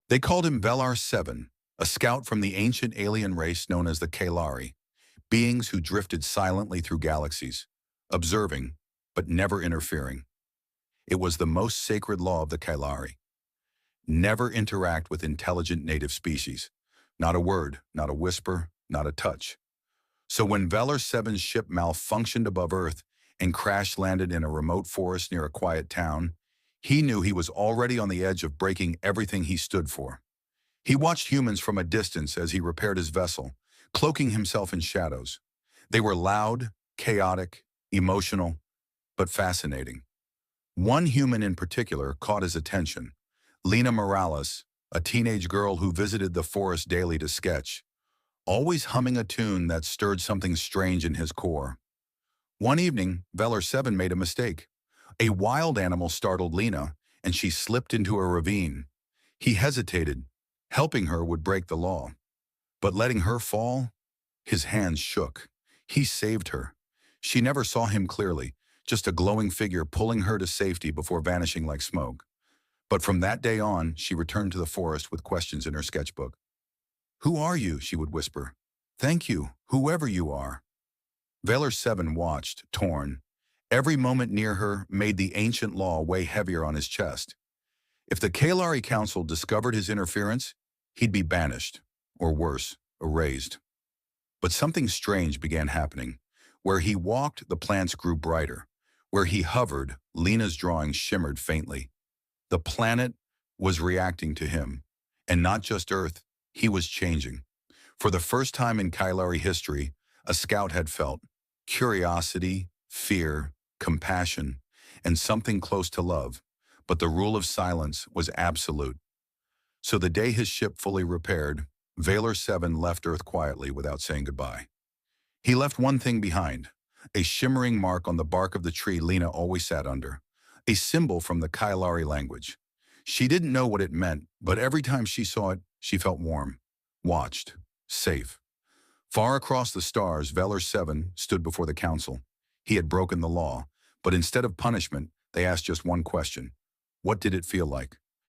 They called him Velar 7, a scout from the ancient alien race known as the Kalari, beings who drifted silently through galaxies, observing, but never interfering. It was the most sacred law of the Kalari. Never interact with intelligent native species. Not a word, not a whisper, not a touch. So when Velar 7's ship malfunctioned above Earth and crash-landed in a remote forest near a quiet town, he knew he was already on the edge of breaking everything he stood for. He watched humans from a distance as he repaired his vessel, cloaking himself in shadows. They were loud, chaotic, emotional, but fascinating. One human in particular caught his attention, Lena Morales, a teenage girl who visited the forest daily to sketch, always humming a tune that stirred something strange in his core. One evening, Velar 7 made a mistake. A wild animal startled Lena, and she slipped into a ravine. He hesitated. Helping her would break the law. But letting her fall, his hands shook. He saved her. She never saw him clearly, just a glowing figure pulling her to safety before vanishing like smoke. But from that day on, she returned to the forest with questions in her sketchbook. "Who are you?" she would whisper. "Thank you, whoever you are." Velar 7 watched, torn. Every moment near her made the ancient law weigh heavier on his chest. If the Kalari Council discovered his interference, he'd be banished, or worse, erased. But something strange began happening. Where he walked, the plants grew brighter. Where he hovered, Lena's drawings shimmered faintly. The planet was reacting to him. And not just Earth, he was changing. For the first time in Kalari history, a scout had felt curiosity, fear, compassion, and something close to love. But the rule of silence was absolute. So the day his ship fully repaired, Velar 7 left Earth quietly without saying goodbye. He left one thing behind, a shimmering mark on the bark of the tree Lena always sat under, a symbol from the Kalari language. She didn't know what it meant, but every time she saw it, she felt warm, watched, safe. Far across the stars, Velar 7 stood before the council. He had broken the law, but instead of punishment, they asked just one question. What did it feel like?